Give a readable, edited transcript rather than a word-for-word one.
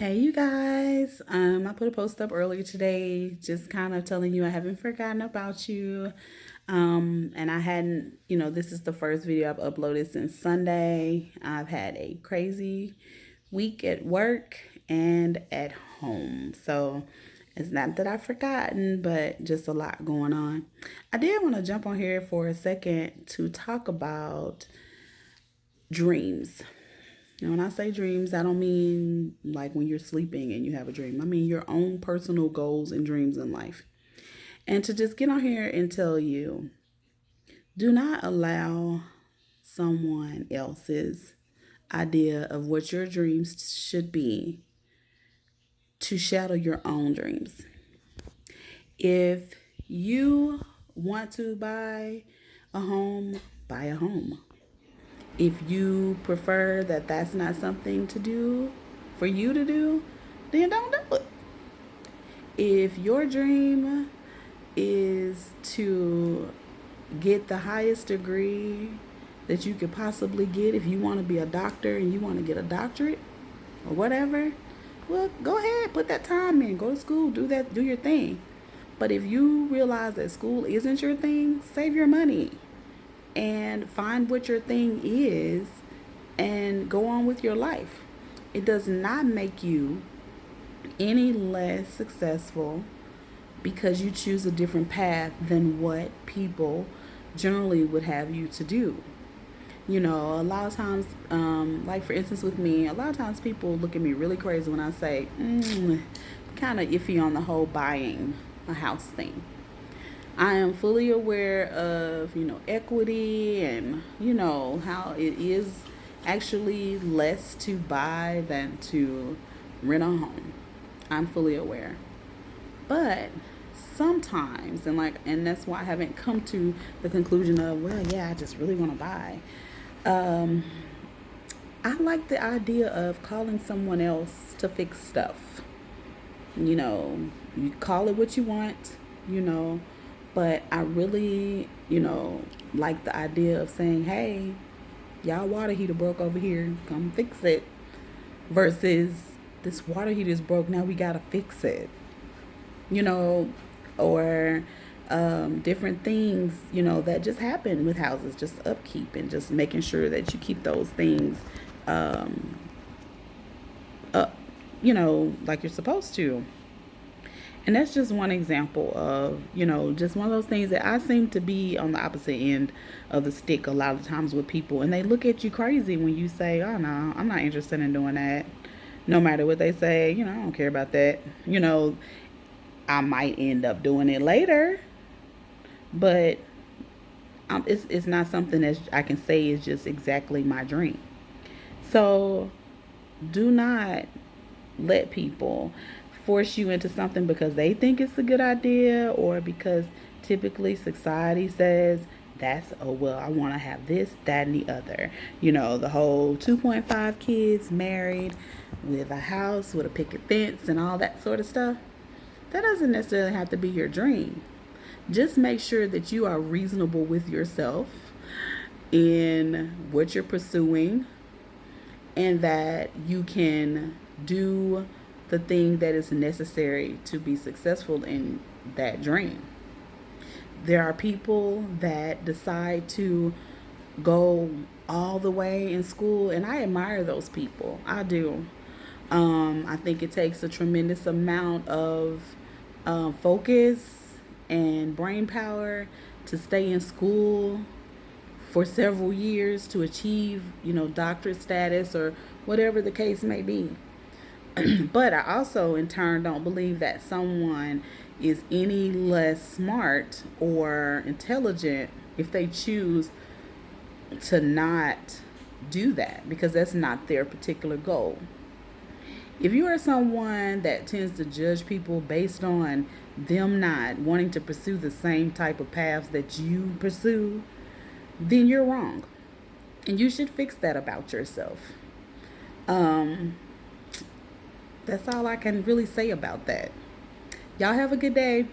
Hey, you guys. I put a post up earlier today, just kind of telling you I haven't forgotten about you. And I hadn't, this is the first video I've uploaded since Sunday. I've had a crazy week at work and at home. So it's not that I've forgotten, but just a lot going on. I did want to jump on here for a second to talk about dreams. And when I say dreams, I don't mean like when you're sleeping and you have a dream. I mean your own personal goals and dreams in life. And to just get on here and tell you, do not allow someone else's idea of what your dreams should be to shadow your own dreams. If you want to buy a home. If you prefer that that's not something to do for you to do, then don't do it. If your dream is to get the highest degree that you could possibly get, if you want to be a doctor and you want to get a doctorate or whatever, well, go ahead, put that time in, go to school, do your thing. But if you realize that school isn't your thing, save your money and find what your thing is and go on with your life. It does not make you any less successful because you choose a different path than what people generally would have you to do. A lot of times, like for instance with me, a lot of times people look at me really crazy when I say, kind of iffy on the whole buying a house thing. I am fully aware of, equity and, how it is actually less to buy than to rent a home. I'm fully aware. But sometimes, and that's why I haven't come to the conclusion of, well, yeah, I just really want to buy. Um, I like the idea of calling someone else to fix stuff. You call it what you want, you know, but I really, like the idea of saying, hey, y'all water heater broke over here, come fix it, versus this water heater is broke, now we gotta fix it, you know, or different things, that just happen with houses, just upkeep and just making sure that you keep those things um, up, like you're supposed to. And that's just one example of, just one of those things that I seem to be on the opposite end of the stick a lot of times with people. And they look at you crazy when you say, oh, no, I'm not interested in doing that. No matter what they say, I don't care about that. I might end up doing it later, but it's not something that I can say is just exactly my dream. So do not let people force you into something because they think it's a good idea or because typically society says that's, oh well, I want to have this, that, and the other. The whole 2.5 kids, married, with a house with a picket fence and all that sort of stuff. That doesn't necessarily have to be your dream. Just make sure that you are reasonable with yourself in what you're pursuing and that you can do the thing that is necessary to be successful in that dream. There are people that decide to go all the way in school, and I admire those people. I do. I think it takes a tremendous amount of focus and brain power to stay in school for several years to achieve, doctorate status or whatever the case may be. But I also, in turn, don't believe that someone is any less smart or intelligent if they choose to not do that because that's not their particular goal. If you are someone that tends to judge people based on them not wanting to pursue the same type of paths that you pursue, then you're wrong. And you should fix that about yourself. Um, that's all I can really say about that. Y'all have a good day.